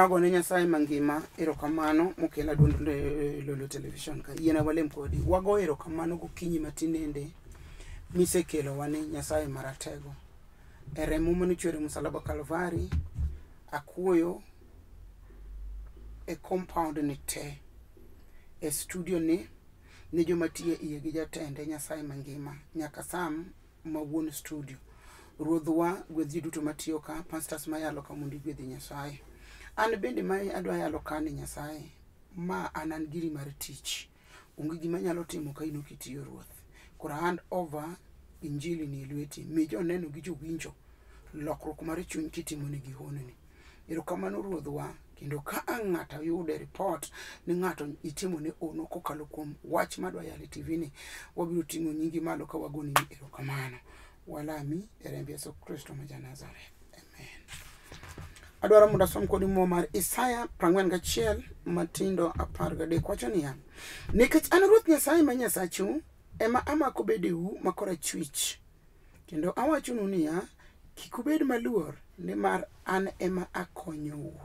jago ne Nyasaye mangima erokamano mokela duond Lolo Television ka yena walem kodi wago erokamano gokinyi matinende misekelo wane Nyasaye maratego eremo manuchwere msalaba Kalvari akuoyo e compound ni te e studio ni joma tiye iye gi jatende Nyasaye mangima nyaka sam mawuon studio ruodhwa gwedhi duto matiyo ka pastors mayalo ka mondo gwedhi Nyasaye an bende mai adwa yalo kani Nyasaye ma anan giri mar tich onge gima nyalo timo ka ino kitiyo ruoth kora hand over injili ni lweti mi joneno gi jowinjo lokruok mar chuny kitimo ne gi hononi erokamano ruodhwa kendo ka ng'ato yude report ni ng'ato itimo ne ono kokalo kuom wach madwa yale TV ni wabiro ting'o nyingi malo ka wagoni ni erokamano walami erembe Yesu Kristo ma Nazareth. Amen. Adwaro mondo asom kod mo mar Isaya 41 matindo 13 wacho niya nikech an Ruoth Nyasaye ma Nyasachu ema amako bedeu makora chwich kendo awachonu niya kik ubed maluor nimar an ema akonyou.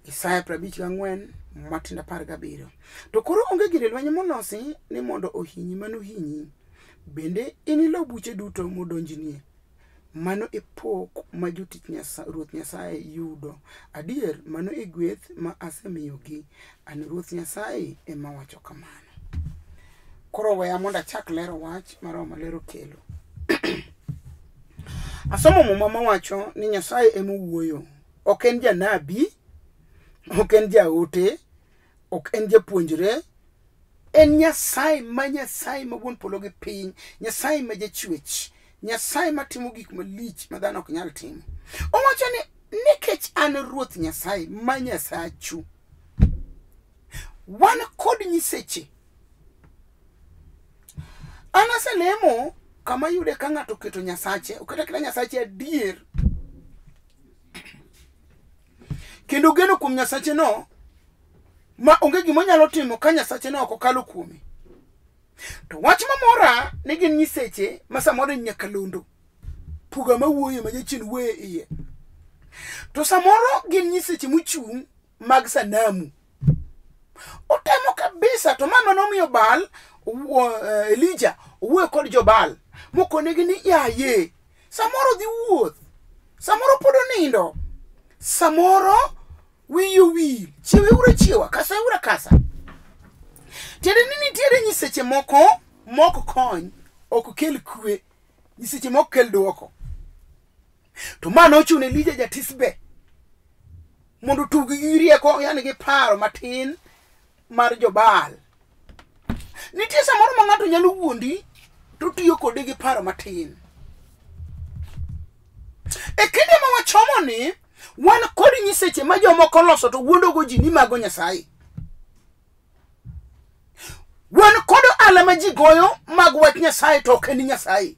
Isaya 54 matindo 17 to koro onge gire lweny molosi ni mondo ohinyi mano hinyi bende inilo buche duto modonjnie mano e pok ma jotich Ruoth Nyasaye yudo adier mano e gweth ma asemiyogi an Ruoth Nyasaye ema wacho kamano. Koro weya mondo achak lero wach maroma lero kelo asomo muma mawacho ni Nyasaye ema wuoyo ok en janabi ok en jaote ok en japuonjre en Nyasaye ma Nyasaye mawuon polo gi piny Nyasaye ma jachwech Nyasaye matimo gik malich ma dhano ok nyal timo. Owacho ni nikech an Ruoth Nyasaye ma Nyasachu wan kod nyiseche anaselemo kama yude ka ng'ato keto Nyasache oketa kila Nyasache adier kendo geno kuom Nyasache no ma onge gima nyalo timo ka Nyasache no okalo kuome. To wach mamora ni gin nyiseche ma samoro nyakalondo puga mawuoyo ma jachin wuoyo iye to samoro gin nyiseche mochung' mag sanamu otemo kabisa to mama nomiyo Baal Elijah owuoyo kod Jobal mokonegi ni yaye samoro dhi wuoth samoro pod onindo samoro wiyo wil chiewe ura chiewa kasa ura kasa tiende ni nitiere nyiseche moko kony ok kel kwe nyiseche moko kel duoko to mano ochune Elijah jatisbe mondo tugi gi rieko yani gi paro matin mar Jobal. Nitie samoro ma ng'ato nyalo wuondi to tiyo kode gi paro matin e kinde ma wachomo ni wan kod nyiseche ma jomoko loso to wuondogo ji ni mago Nyasaye wan kod alama ji goyo mag wach Nyasaye to ok en Nyasaye.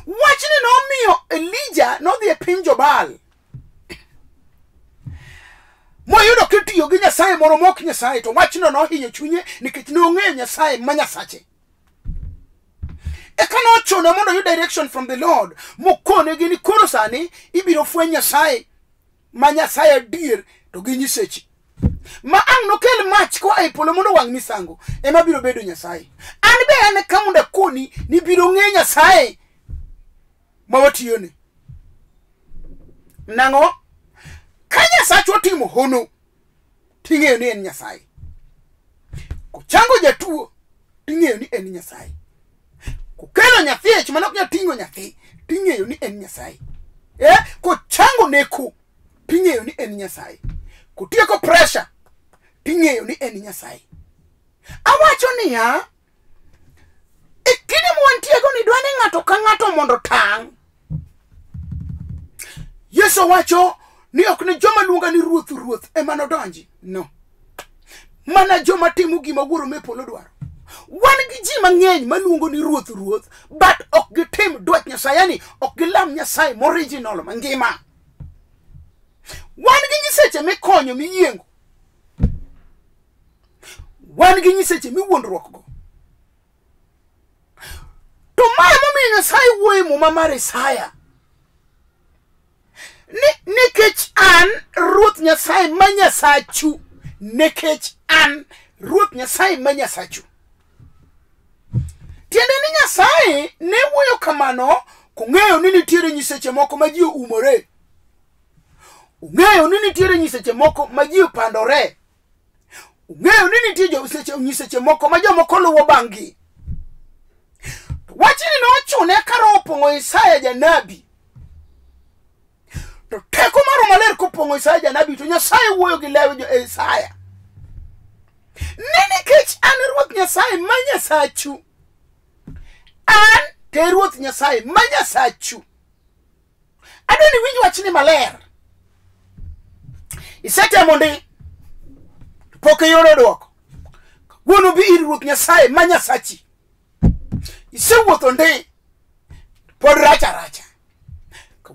Wachni nomiyo Elijah nodhi e piny Jobal moyudo kitiyo gi Nyasaye moro mok Nyasaye to wachno nohinyo chunye nikech nong'eyo Nyasaye ma Nyasache eka nochuno mondo yud direction from the Lord mokone gi ni koro sani ibiro fweny Nyasaye ma Nyasaye adier to gi nyiseche ma ang' nokel mach ko ai polo mondo wang' misango ema biro bedo Nyasaye. An be an ka mondo koni ni biro ng'e Nyasaye ma watiyone nang'o ka Nyasaye otimo hono ting'eyo ni en Nyasaye kochango jatuo ting'eyo ni en Nyasaye kokelo nyathi ech manok nya tingo nyathi ting'eyo ni en Nyasaye kochango neko ting'eyo ni en Nyasaye kotieko pressure ting'eyo ni en Nyasaye. Awacho niya kinde mwantiego ni dwani ng'ato ka ng'ato mondo tang' Yesu wacho ni ok ne joma luonga ni ruoth ruoth ema nodonji no mana joma timo gima wuoro me polo dwaro. Wan gi ji mang'eny maluongo ni ruoth ruoth but ok gitim dwach Nyasaye yani ok gilam Nyasaye original mangima. Wan gi nyiseche mikonyo miyiengo wan gi nyiseche miwuondruok go to mae momiyo Nyasaye wuoyo muma mar Isaya nikech an Ruoth Nyasaye ma Nyasachu, nikech an Ruoth Nyasaye ma Nyasachu. Tiende ni Nyasaye ne wuoyo kamano kong'eyo ni nitiere nyiseche moko ma ji umore. Ung'eyo ni nitiere nyiseche moko ma ji pandore. Ung'eyo ni nitiere nyiseche moko ma jomoko luwo bang'gi. Wachni nochune karo opong'o Isaya janabi. To teko mar maler kopong'o Isaya janabi to Nyasaye wuoyo gi lew Isaya. Nikech an Ruoth Nyasaye ma Nyasachu. An te Ruoth Nyasaye ma Nyasachu. Adwani winj wachni maler. Isetemo ndi pok iyudo dwoko. Wuono bi ir Ruoth Nyasaye ma Nyasachi. Isewuotho ndi pod racha.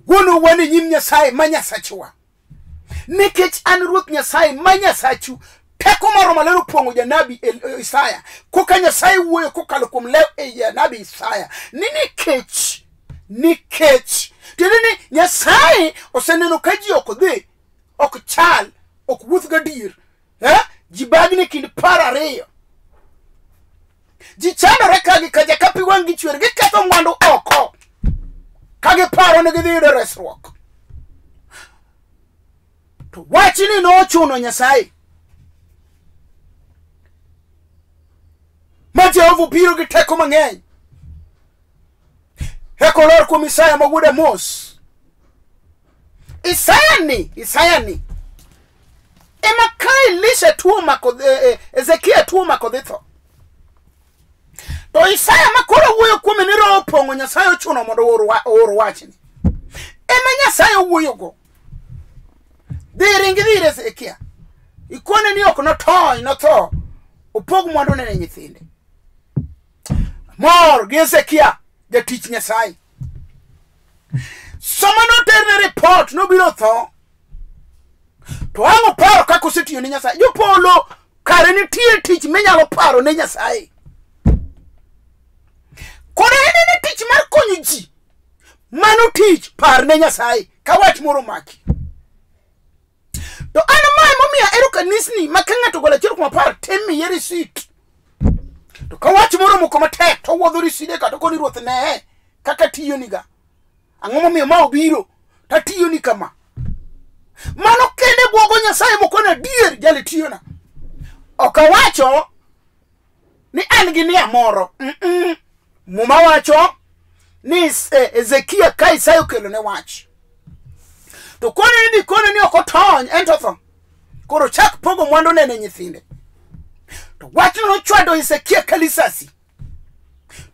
Wuono wani nyim Nyasaye ma Nyasachuwa. Nikech an Ruoth Nyasaye ma Nyasachu. Teko maro malero pongo janabi Isaya. Koka Nyasaye wuoyo kokalo kuom lew janabi Isaya. Nikech. Tini Nyasaye oseneno ka ji ok dhi, ok chal, ok wuoth gadier. Ji bagni kind par ariyo. Ji chandore kagi kaja kapi wangi chwer gi ketho mwandu oko. Kagi paro ni gidhi yudo resruok. To wachni nochuno Nyasaye. Ma Jehova biro gi teko mang'eny. Heko lor kuom Isaya ma wuod Amos. Isaya ni. Ema ka Elisha tuo mako Ezekia tuo mako dhitho. To Isaya makoro wuoyo kuom ni roho opong'o Nyasaye ochuno mondo oor wachni. Ema Nyasaye wuoyo go. Dhiringi Ezekia. Ikone ni ok notho. Opog mwandu ne nyithinde. Mor gi Ezekia jatich Nyasaye. Sama noterne report no biro tho. To ang'o paro kako setiyo ni Nyasaye. Jopolo kare nitie tich minyalo paro ne Nyasaye. Kone en tich mar konyo ji. Mano tich par ne Nyasaye. Ka wach moro maki. To an mae momiya ero kanisni ma ka ng'ato gola chiero kuma par temi ye receipt. To ka wach moro moko matek to wuodho riside ka to koni Ruoth ne kaka tiyo niga. Ang'o momiyo ma obiro ta tiyo ni kama. Mano kende bwogo Nyasaye moko na dier jali tiyo na. Okawacho ni an gi nia moro. Muma wacho ni Ezekia ka Isaya okelo ne wach. To kone ni okotony entotho. Koro chak pogo mwandu ne nyithinde. To wachno nochwado Ezekia kalisasi.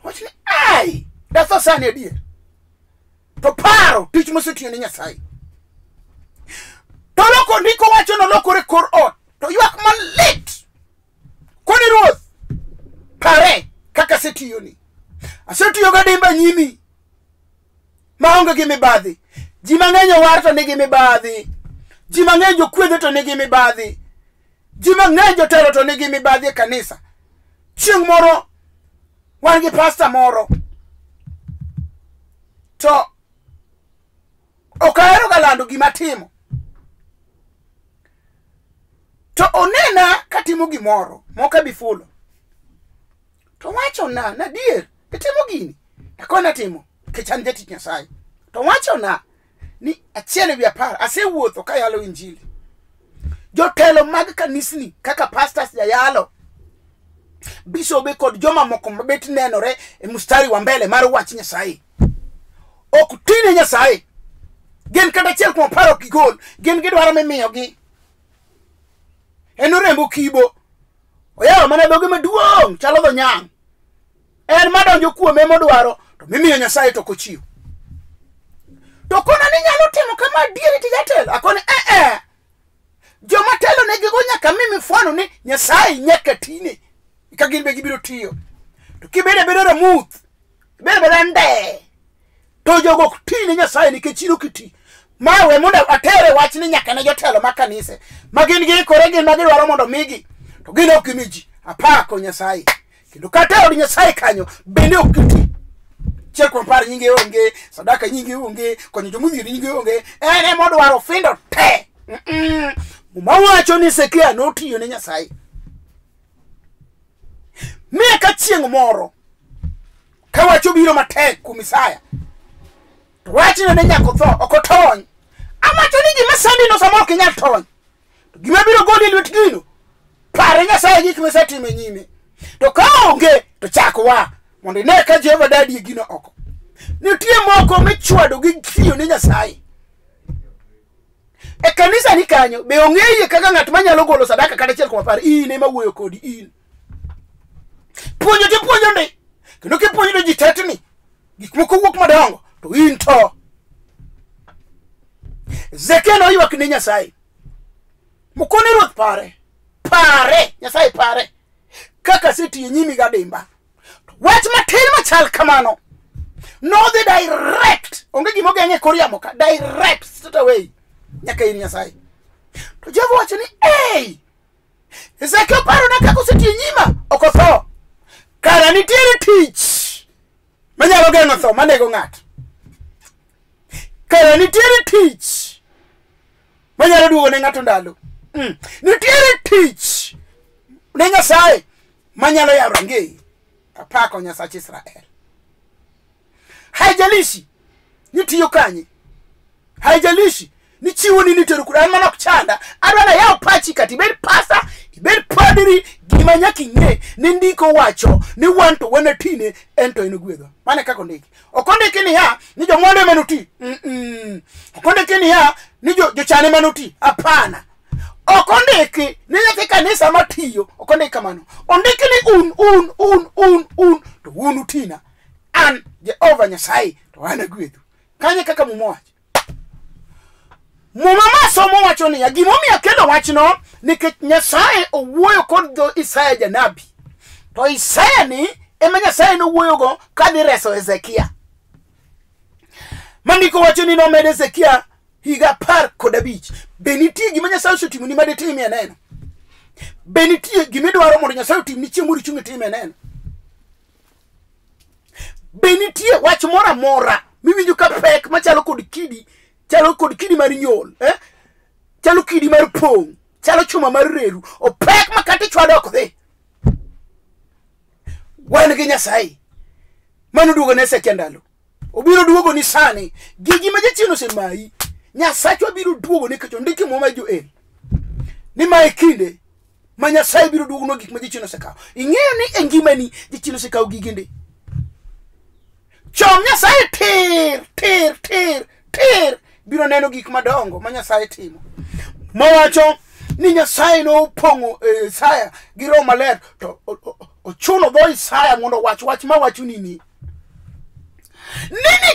Wachni ai datho sani adier. To paro tich mosetiyo ne Nyasaye. To loko ndiko wacho no lokore kor ot. To ywak malit. Koni Ruoth pare kaka setiyo ni. Asetiyo ga dimba nyimi. Maonge gi mibadhi. Ji mang'eny owar to nigi mibadhi. Ji mang'eny jokwedhe to nigi mibadhi. Ji mang'eny jotelo to nigi mibadhi e kanisa. Chieng' moro wan gi pastor moro. To okahero galando gima timo. To onena katimo gimoro moka bifulo. To wacho na dier itimo gini. Akona timo kechan jatich Nyasaye. To wacho na ni achiel wi apar asewuotho ka yalo injili. Jotelo mag kanisni kaka pastors yalo. Bisobe kod joma moko mabet nenore e mustari wa mbele mar wach Nyasaye. Ok tine Nyasaye. Gen kada chiel kuom paro gigol. Gen gidwaro mimiyo gi. Enorembo kibo. Oyawo mana dhoge maduong' chalo dho nyang'. En madonjo kuome modwaro to mimiyo Nyasaye to kochiwo. To kona ni nyalo timo kama diere ti jatelo. Akone joma telo ne gigo nyaka mimi fuano ni Nyasaye nyaka tine. Ika gin be gibiro tiyo. To kibede ramuth. Bede nde. To jogo tine Nyasaye nikech chiro kiti. Mawe mondo atere wach ni nyaka ne jotelo makanise. Magin gi kore gin magidwaro mondo migi. To gin ok miji. Apako Nyasaye. Kendo kata od Nyasaye kanyo bende ok kiti. Chiel kuom par nyinge onge, sadaka nyinge onge, konyo jomodhier nyinge onge, ene modwaro findo te. Mawacho ni Hezekia notiyo ne Nyasaye. Miye ka chieng' moro ka wacho biro matek kuom Isaya, to wachne ne nyako tho ok otony. Amacho ni gima sandi no samo ok inyal tony. To gima biro goli lwet gino, pare Nyasaye gik misetimo nyime. To ka onge to chakwa mondo ine ka Jehova dadi gino oko. Nitie moko michwado gi tiyo ne Nyasaye. E kanisa ni kanyo be ong'eye kaka ng'at manyalo golo sadaka kata chiel kuom par. In ema wuoyo kodi in. Puonjo ti puonjo ndi. Kendo kipuonjo ji tetni gik moko wuok madongo to in to. Hezekia noywak ne Nyasaye. Mokone ruoth pare Nyasaye pare kaka setiyo nyimi gadimba. Wach matin machal kamano nodhi direct, onge gima ogeng'e kor yamo ka, direct straight away nyaka ir Nyasaye. To Jehova wacho ni Hezekia parona kaka osetiyo nyima ok otho. Kara nitiere tich manyalo geng'o tho manego ng'ato. Kara nitiere tich manyalo duogo ne ng'ato ndalo. Nitiere tich ne Nyasaye manyalo yawo rangeye. Apako Nyasach Israel. Haijalishi nitiyo kanye, haijalishi ni chiwo ni nitero kura mana kuchanda, adwana yao pachi kati ibed pasta, ibed padri, gima nyaki ng'e ni ndiko wacho ni wanto wane tine ento inugwedho. Mane kako ndiki? Okondiki ni ya ni jo mwande manuti. Okondiki ni ya ni jo chane manuti. Apana. Okondiki ni nyaki kanisa matiyo. Okondiki kamano. Ondiki ni un to unutina. An Jehova Nyasaye to wana gwedho. Kanye kaka mumowacho. Mumama somo wacho ni ya gimomi akelo wachno nikech Nyasaye owuoyo kod dho Isaya janabi. To Isaya ni ema Nyasaye no wuoyo go kadhi reso Hezekia. Mandiko wacho ni nomed Hezekia higa 15. Benitie gima Nyasaye osotimo ni made time neno. Benitie gimidwaro mondo Nyasaye otim ni chiemo richunge time neno. Benitie wach mora mora miwinjo ka pek machalo kod kidi, chalo kod kidi mar nyol, chalo kidi mar pong, chalo chuma mar reru, o pek makati chwado ok dhi. Wan gi Nyasaye mano duogo ne Hezekia ndalo. Obiro duogo ni sani gigi ma jachien osemayi. Nyasaye biro duogo ne kecho ndiki mo ma Joel. Ni mae kinde ma Nyasaye biro duogo no gik ma jachien osekawo. Ing'eyo ni engimani jachien osekawo giginde. Chom Nyasaye tir biro neno gik madongo ma Nyasaye timo. Mawacho ni Nyasaye no pongo Isaya gi Roho Maler to ochuno dho Isaya mondo wach mawacho ni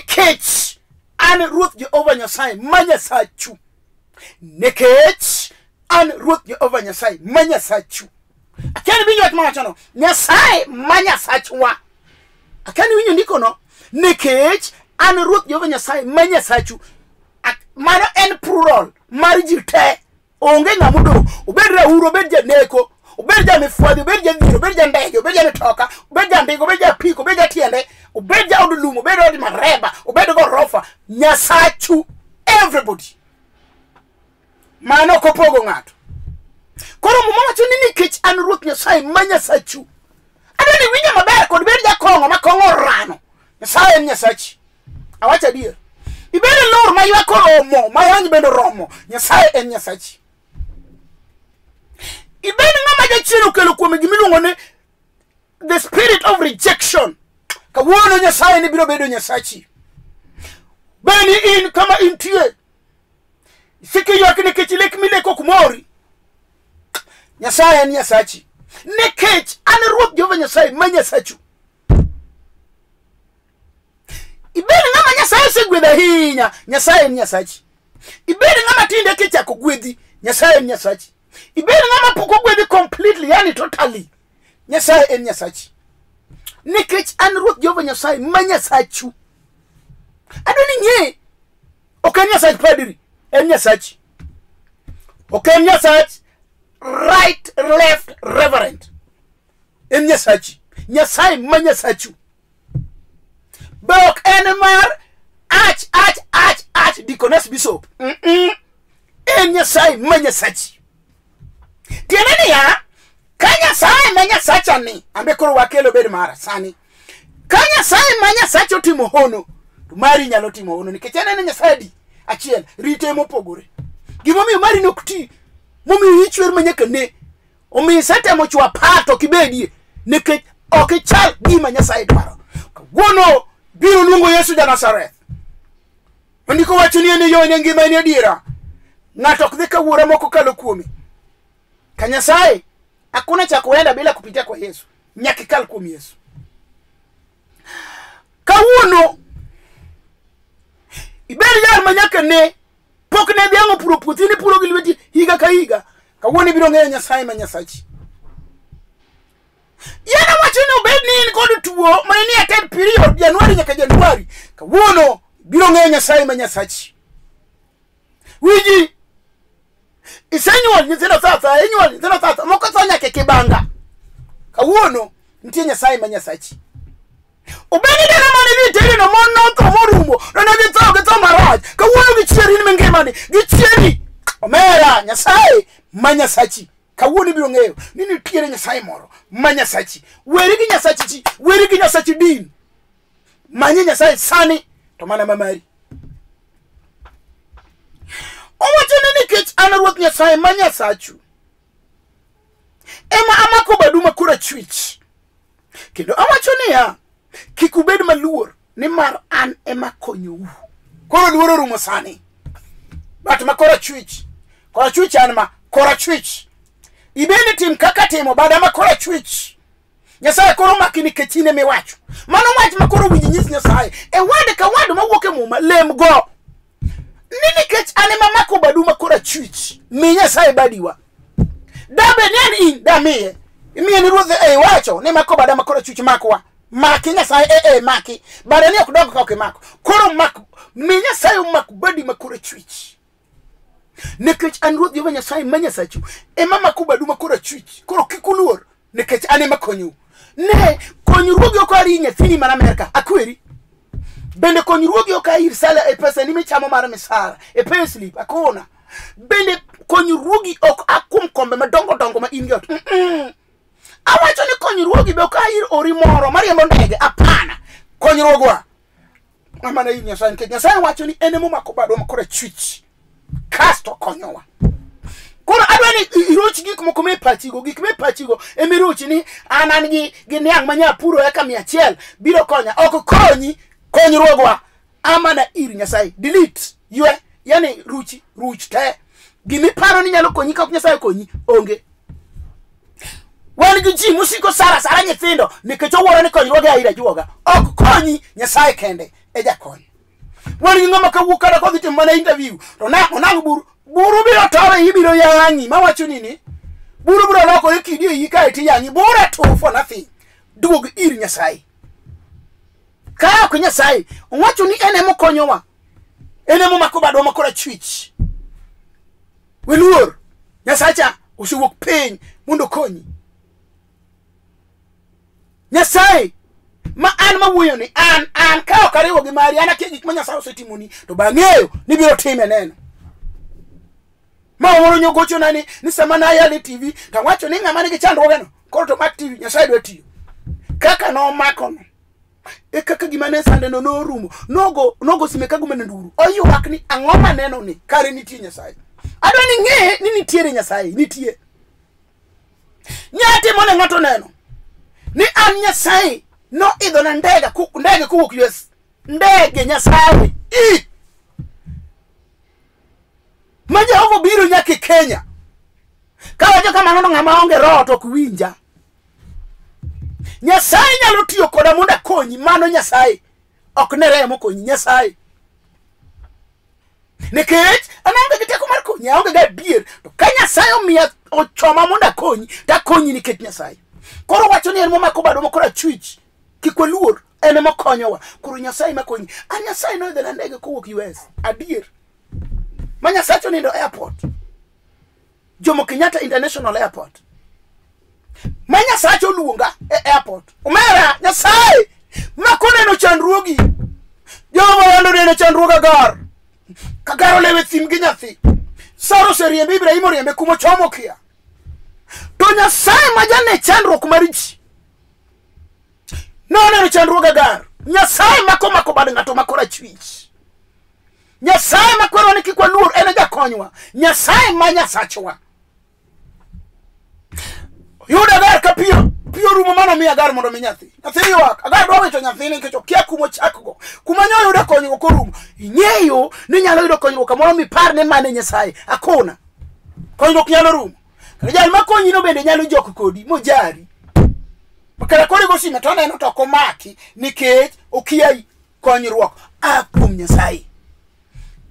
kech an ruoth Jehova Nyasaye ma Nyasachu. Nekech an ruoth Jehova Nyasaye ma Nyasachu. Akani winjo wach mawacho no Nyasaye ma Nyasachwa. Akani winjo ndiko no nekech an ruoth Jehova Nyasaye ma Nyasachu. Mano en plural mar ji te. Onge ng'amudo. Obed Rauro, obed janeko, obed jamifwadhi, obed jadhiro, obed jandege, obed jamitoka, obed jandigo, obed japiko, obed jatiende, obed jaod lum, obed od mareba, obed gorofa. Nyasachu. Everybody. Mano kopogo ng'ato. Koro mumawacho ni nikech an ruoth Nyasaye ma Nyasachu. Adoni winjo maber kod bed jakongo ma kongo rano. Nyasaye en Nyasachi. Awacha adier. Ibede lor ma ywako romo, ma wany bendo romo. Nyasaye en Nyasachi. Ibede ng'ama jachien okelo kuome gimiluongo ni the spirit of rejection. Kawuono Nyasaye ni biro bedo Nyasachi. Beni in kama intie. Siki ywak nikech lek mileko kumori. Nyasaye en Nyasachi. Nikech an ruoth Jehova Nyasaye ma Nyasachu. Ibede ng'ama Nyasaye segwedha hinya. Nyasaye en Nyasachi. Ibede ng'ama tinde kichako gwedhi. Nyasaye en Nyasachi. Ibede ng'ama pok ogwedhi completely, yani totally. Nyasaye en Nyasachi. Nikech an ruoth Jehova Nyasaye ma Nyasachu. Adoni ng'e. Ok en Nyasach padri. En Nyasachi. Ok en Nyasach right, left, reverend. En Nyasachi. Nyasaye ma Nyasachu. Be ok enemar ach Deaconess Bishop en Nyasaye manyasachi tiene ni ya kanya sai manyasacha ni ambe koro wakelo bed mara sani kanya sai manyasacha otimo hono to mari nyalo timo hono nikech en Nyasaye achiel rite mopogore gimomi mari nokti momi ichwer manyaka ne omi sete mochwa pato kibedie nikech okichal gima Nyasaye dwaro wono biro luongo Yesu ja Nazareth ndiko wacho ni ene yo ne ngima ni adiera ng'ato ok dhi kawuora moko kalo kuome ka Nyasaye hakuna cha kuenda bila kupitia kwa Yesu nyaka kal kuom Yesu kawuono iberi yar manyaka ne pok ne dhiango puro puothini puro gi lweti higa ka higa kawuono biro ng'eyo Nyasaye ma Nyasachi yana wacho ni obed ni in kod tuo ma ni ated period Januari nyaka Januari kawuono biro ng'eyo Nyasaye ma Nyasachi wiji isenyuol nyithindo sasa enyuol nyithindo sasa moko sonya ke kibanga kawuono nitie Nyasaye ma Nyasachi obedi dana mane viteri no mono to morumo no ne githo maraj kawuono gichieri ni ngimani gichieri omera Nyasaye ma Nyasachi kawuono biro ng'eyo ni nitie Nyasaye moro ma Nyasachi weri gi Nyasachi din manye Nyasaye sani to mana mamari owacho ni nikech an ruoth Nyasaye ma Nyasachu ema amako badu makura chwich kendo awacho ni ya kikubed maluor ni mar an ema konyou koro luoro rumo sani bat makora chwich an ma kora chwich ibeni tim kaka timo bada makora chwich Nyasaye koro makini kechine miwacho mano wach makoro winji nyis Nyasaye e wade ka wade mawuok e muma lem go nini kech ane mamako badu makora chwich mi Nyasaye badiwa dabe nyen in da miye imiye ni ruodhe wacho ni mako bada makora chwich makwa maki Nyasaye maki bada ni okudoko ka okimako koro mak mi Nyasaye mak badi makora chwich nikech an ruodh Jehova Nyasaye ma Nyasachu ema mako badu makora chwich koro kikuluor nikech ane makonyu ne konyruogi ok ari nyathini mar Amerika akweri bende konyruogi ok ari sala e pesa ni michamo mar misara e payslip akona bende konyruogi ok akum kombe madongo ma in got awacho ni konyruogi be ok ari ori moro mariembo ndege apana konyruogwa amana in Nyasaye nikech Nyasaye wacho ni enemo makobado makora chwich kasto konyowa kono adwani iroch gik moko me pachigo emiroch ni anan gi niang manya puro eka 100 biro konya ok konyi konyruogwa amana ir Nyasaye delete ywe yani ruch te gimi paro ni nyalo konyi ka Nyasaye konyi onge wan gi ji musiko sara nyithindo nikech owuoro ni konyruoge aira juoga ok konyi Nyasaye kende e jakony wan gi ng'ama kawuok kada kodhi timo mana interview to onang buru biro tawe ibiro yangi mawacho nini buru biro loko ikidio yika iti yangi bura to for nothing duog ir Nyasaye ka ko Nyasaye wacho ni enemo konyowa enemo makobado makora chwich weluor Nyasacha usiwok piny mondo konyi Nyasaye ma an mawuoyo ni an ka okariwo gi mari an akia gik ma Nyasaye osetimoni to bang'eyo ni biro time neno ma woro nyogocho nani ni sama na yale TV ta wacho ni ng'ama nigi chandruoge no koro to mak TV Nyasaye dwa tiyo kaka no makono e kaka gima ne sande no rumo nogo sime kago menenduru oyuak ni ang'o maneno ni kare nitie Nyasaye adwa ni ng'e ni nitiere Nyasaye nitie nyati mone ng'ato neno ni an Nyasaye no idho na ndege kuwuok US ndege Nyasaye ma Jehova biro nyaka Kenya kawacho kamano ng'ama onge roho to kuwinja Nyasaye nyalo tiyo koda mondo konyi mano Nyasaye ok ne remo konyi Nyasaye nikech anange giteko mar konyi aonge ga dier to ka Nyasaye omiya ochoma mondo konyi ta konyi nikech Nyasaye koro wacho ni en momako bado mokora chwich kikweluor ene mokonyowa koro Nyasaye makonyi an Nyasaye no idho na ndege kowuok US adier ma Nyasaye nindo airport Jomo Kenyatta International Airport ma Nyasaye luonga e airport umera Nyasaye makone no chandruogi Joma yando nene chandruok Agar. Kagaro lewe thim gi nyathi. Saro seriembe Ibrahim oriembe kuma chomo kia. To Nyasaye ma jane chandruok mar ji. None chandruok Agar. Nyasaye mako bad ng'ato makora chwich. Nyasaye makwero ni kikwa luor ene jakonywa. Nyasaye ma Nyasachwa. Yuda Agar ka pio rumo mano mi Agar mondo mi nyathi. Nyathi ywak. Agar dwa wito nyathi ni kecho kia kumo chakgo. Kuma nyo yuda konygo korumo. Ing'eyo ni nyalo yudo konygo kamoro mi par ne mane Nyasaye. Akona. Konygo nyalo rumo. Jal makonyi no bende nyalo jok kodi mojari. Makara kore go sime to neno to komaki nikech okiyai konyruok kuom Nyasaye.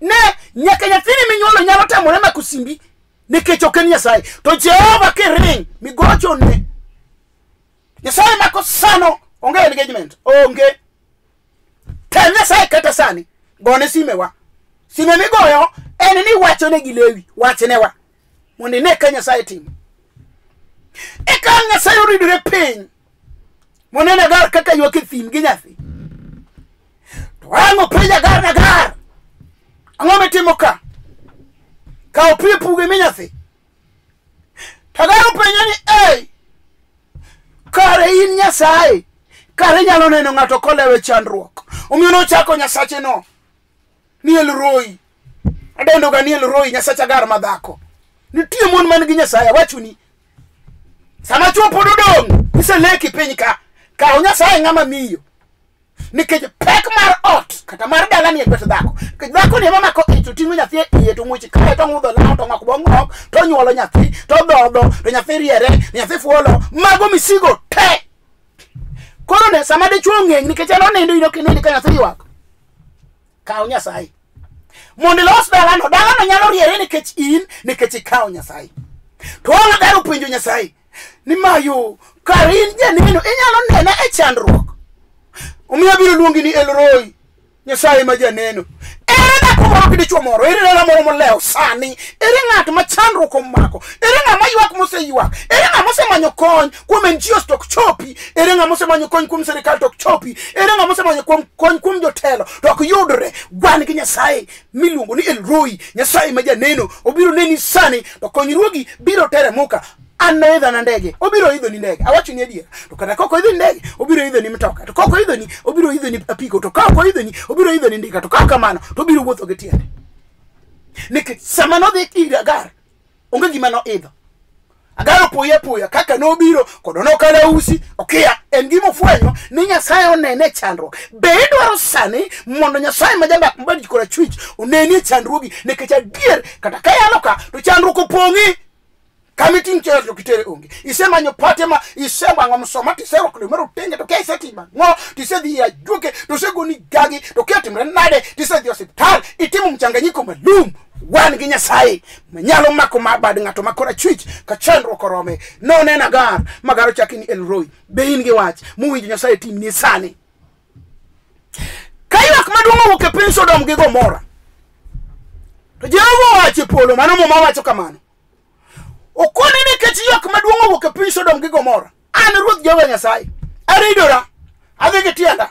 Ne nyaka nyathini minyuolo nyalo tamore makusimbi nikech ok en Nyasaye. To Jehova kiring migocho ne. Nyasaye mako sano onge engagement. Onge. Tem Nyasaye kata sani gone sime wa. Sime migoyo en ni wacho ne gilewi. Wachne wa. Mondo ne ka Nyasaye timo. Eka Nyasaye oridore piny. Mondo ne Agar kaka ywak e thim gi nyathi. To ang'o penjo Agar. Ang'o mitimo ka? Ka opie puge mi nyathi. To Agar openjo ni kare in Nyasaye. Kare nyalo neno ng'ato kolewe chandruok. Omiyo nochako Nyasache no. Ni El Roi. Adendo ga ni El Roi Nyasache Agar madhako. Nitie mon man gi Nyasaye wachuni. Sama chopo dodong iseleki piny ka Nyasaye ng'ama miyo. Nikech pek mar ot kata mar dala ni lwet dhako. Nikech dhako ni mama ko to tingo nyathi iye to muchi kae to ng'udho law to ng'ako bong'ok to nyuolo nyathi to dhodho to nyathi riere nyathi fuolo mago misigo te. Koro ne sama de chuo ng'eng nikech en onindo ino kinindi ka nyathi ywak. Kaw Nyasaye. Mondo los dala no nyalo riere nikech ikaw Nyasaye. To Agar penjo Nyasaye ni mayo karin janino inyalo nena e chandruok. Omiyo biro luongi ni El Roi. Nyasaye ma janeno. Ere na kumoro kidichuo moro. Ere na moro moleo sani. Ere ng'at ma chandruok omako. Ere ng'ama ywak moseywak. Ere ng'ama osemanyo kony kuom NGOs tok chopi. Ere ng'ama osemanyo kony kuom sirikal tok chopi. Ere ng'ama osemanyo kony kuom jotelo tok yudre. Wan gi Nyasaye miluongo ni El Roi. Nyasaye ma janeno. Obiro neni sani to konyruogi biro teremuka. Anno idho na ndege, obiro idho ni ndege. Awacho ni adier. To kata koko idho ni ndege, obiro idho ni mtoka. To koko idho ni, obiro idho ni apiko. To koko idho ni, obiro idho ni ndika. To kaka kamano, to obiro wuotho gi tiende. Nikech sama no dhi ir Agar, onge gima no idho. Agar opoya kaka no biro kodo no kala usi, okia en gimo fwenyo ni Nyasaye onene chandruok. Be idwaro sani mondo Nyasaye ma jamba mbadi kora chwich onene chandruogi nikech adier kata kayalo ka to chandruok opong'i. Kamiting chelo kitere onge. Isemanyo pate ma isema ng'amsoma tisero klimero tenge to kia isetima. Ngo tisedhi ya juke to segoni gagi to kia timre nade tisedhi hospital itimu mchanganyiko malum. Wan gi Nyasaye manyalo mako mabad ng'ato makora chwich ka chandruok orome. No nena Agar magaro chakini El Roi. Be in gi wach muwinjo Nyasaye tim ni sani. Kaywak maduong' owuok e piny Sodom gi Gomora. To Jehova wacho polo mano moma wacho kamano. Okone nikech ywak maduong' owuok e piny Sodom gi Gomora. An Ruoth Jehova Nyasaye aridora adhi gi tienda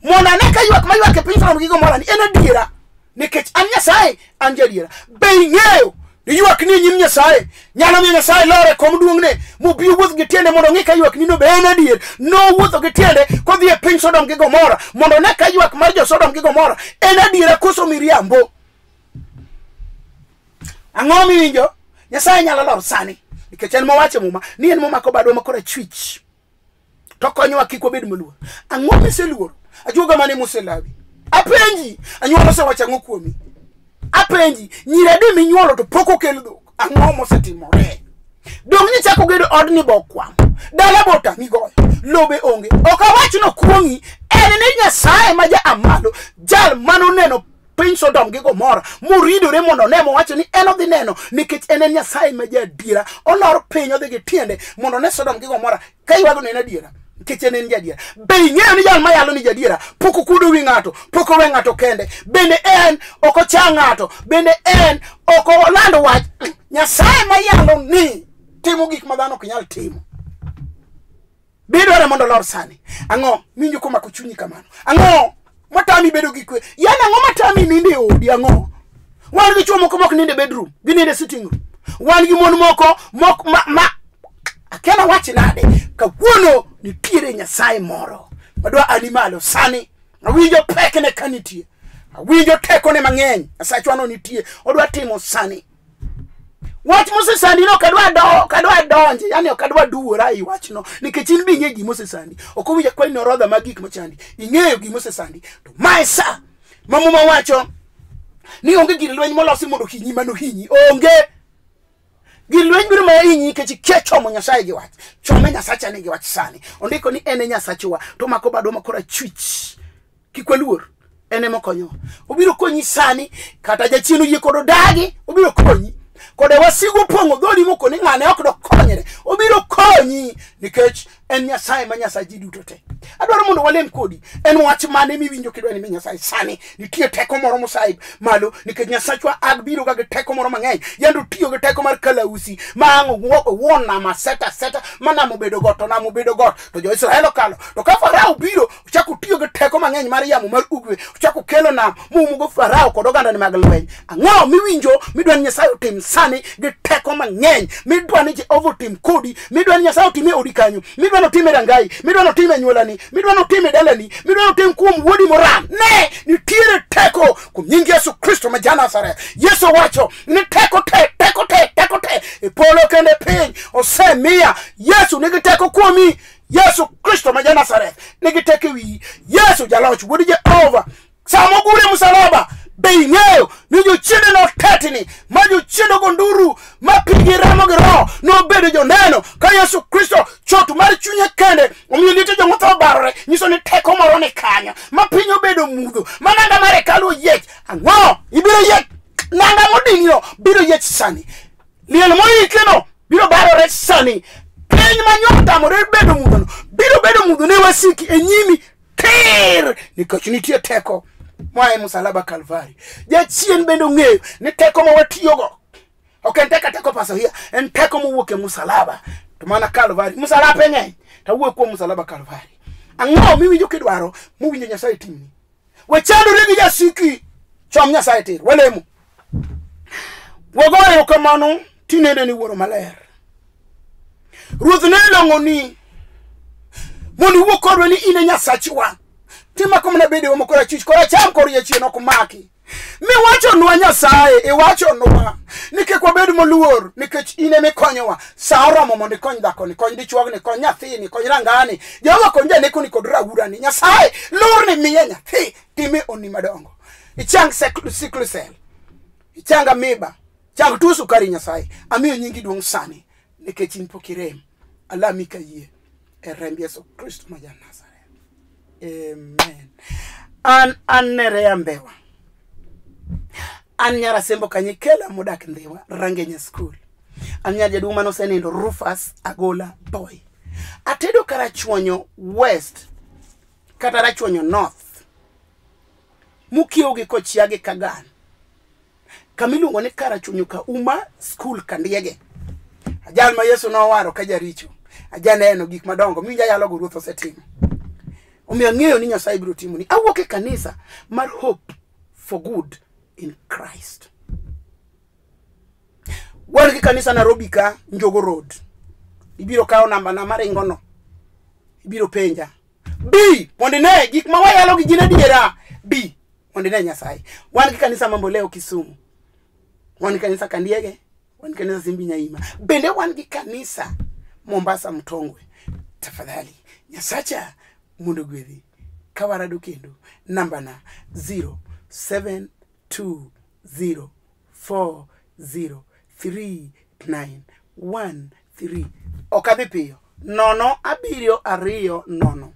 mondo ane ka ywak maywak e piny Sodom gi Gomora ni en adiera nikech an Nyasaye an jadiera. Be ing'eyo ni ywak ni nyim Nyasaye nyalo miyo Nyasaye lore kom duong'ne mobi wuoth gi tiende mondo ng'i ka ywak ni no be en adier. No wuotho gi tiende kodhi e piny Sodom gi Gomora mondo ne ka ywak mar jo Sodom gi Gomora en adiera koso miriambo. Ang'o miwinjo? Nyasaye nyalo lor sani nikech en mowacho muma ni en momako badwa makora chwich to konyowa kik wabed maluor. Ang'o miseluor? Ajuoga mane moselawi. Apenji anyuola osewacho ang'o kuomi. Apenji nyiradi minyuolo to pok okel dhok. Ang'o mosetimore? Dong ni chako gedo odni bokwam. Dala bota migoyo. Lobe onge. Ok awachno kuongi en ni Nyasaye ma ja amalo jal mano neno piny Sodom gi Gomora muridore mondo ne mowacho ni en odhi neno nikech en Nyasaye ma jadiera. Olor piny odhi gi tiende mondo ne Sodom gi Gomora ka ywago ne adiera nikech en jadiera. Be ing'eyo ni jal mayalo ni jadiera pok okudo wi ng'ato, pok owe ng'ato kende. Bende en ok ocha ng'ato, bende en ok olando wach. Nyasaye mayalo ni timo gik ma dhano ok nyal timo. Bidore mondo lor sani. Ang'o minjo komako chunyi kamano? Ang'o matami bedo gi kwe yana ngo matami ninde odi ango wan gi chuo moko mok ninde bedroom gi ninde sitting room wan gi mon moko mok ma akena wachi nade ka wuono nitiere nyasaye moro madwa animalo sani awinjo pekne kanitie awinjo tekone mang'eny asachwano nitie odwa timo sani wach Moses sandi no kadwa donje yani kadwa duora I wach no nikech in bi ng'e gi Moses sandi ok owinjo kwa ni orodha magik machandi ing'eyo gi Moses sandi to maesa mamuma wacho ni onge gir lweny molosi mondo hinyi mano hinyi onge gir lweny biro ma hinyi nikech kechomo Nyasaye gi wach chome Nyasacha ni gi wach sani ondiko ni ene Nyasachwa to mako bado makora chwich kikweluor ene mokonyo obiro konyi sani kata jachieno yie kodo dagi obiro konyi kode wasigo pongo dhodi moko ni ng'ane ok dokonyre obiro konyi nikech en Nyasaye ma Nyasaye duto te adwaro mondo walem kodi en wach mane miwinjo kidwa ni Nyasaye sani nitie teko moro mosaib malo nikech Nyasachwa ag biro ga teko moro mang'eny yando tiyo gi teko mar kalausi mango wona maseta mana mobedo goto na mobedo got to jo Israel okalo to ka Farao biro chako tiyo gi teko mang'eny mar yamo mar ugwe chako kelo na mumu Farao kod oganda ni mag lweny ang'o miwinjo midwa ni Nyasaye otim sani gi teko mang'eny midwa ni Jehova otim kodi midwa ni Nyasaye otime odi kanyo midwa no time rangai midwa no time nyuolani midwa no time dalani midwa no tim kuom wuodi moram ne nitiere teko kuom nying Yesu Kristo ma Nazareth Yesu wacho ni teko te e polo kende piny osemiya Yesu nigi teko kuomi Yesu Kristo ma Nazareth nigi teko wi Yesu jaloch wuodi Jehova samo gure musalaba being'eyo ni jochiende no tetni ma jochiende gonduru ma pigi ramo gi roho no bedo joneno ka Yesu Kristo chotu mar chunye kende omiyo liete jomotho barore nyiso ni teko moro ni kanyo ma piny obedo mudho ma nanga mare kalo yech ang'o ibiro yech nanga moding'ino biro yech sani liel moikeno biro barore sani piny manyo tamore bedo mudho no biro bedo mudho ne wasiki e nyimi tir nikech nitie teko mwae musalaba Kalvari jachien bendo ng'eyo ni teko ma watiyogo ok en teko paso hia en teko mowuok e musalaba to mana Kalvari musalaba ng'eny to wuok kuom musalaba Kalvari ang'o miwinjo kidwaro muwinjo Nyasaye timni wechandore gi jasiki chom Nyasaye tir walemo wagoyo kamano tinende ni wuoro maler ruoth ne long'oni mondo wuok kodwa ni ine Nyasachwa tima komna bede wo kora chich kora cham kor yachien ok maki mi wacho nwa Nyasaye e wacho nwa nikech wabedo moluor nikech ine me konyowa sa oromo mondo kony dhako ni kony dichuog ni kony nyathi ni kony rangani jogo kony janeko ni kod raura ni Nyasaye lor ni miye nyathi time oni madongo ichang sickle cell ichanga miba chang tu sukari Nyasaye amiyo nyingi duong sani nikech in pokirem alami ka yie e remb Yesu Kristo ma Nazareth. Amen. An nerea mbewa. An nyara sembo kanyikela modak Ndhiwa Rangenya school. An nyara jaduong' mano senindo Rufus Agola Boy. Atedo karachuonyo west kata rachuonyo north. Mukiewo gi Kochiage Kagan. Kamiluongo ni karachuonyo ka Uma school Kandiege. Ajal ma Yesu nowaro ka jaricho. Ajaneno gik madongo minja yalo go ruoth osetimo. Omiyo ng'eyo ni Nyasaye biro timo ni awuok e kanisa mar Hope for Good in Christ. Wan gi kanisa Nairobi ka Njogo Road. Ibiro kawo namba na maringo no. Ibiro penja. B mondo ne gik ma wayalo gi jine diera. B mondo ne Nyasaye. Wan gi kanisa Mamboleo Kisumu. Wan gi kanisa Kandiege. Wan gi kanisa Simbi Nyaima. Bende wan gi kanisa Mombasa Mtongwe. Tafadhali Nyasacha mundo gwedhi kawarado kendo namba na 0720403913 okadhi piyo 07220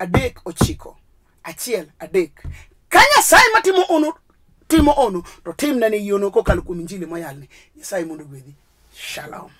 490 ka Nyasaye matimo ono to timna ne yono kokalo kuom injili moyalni Nyasaye mundo gwedhi. Shalom.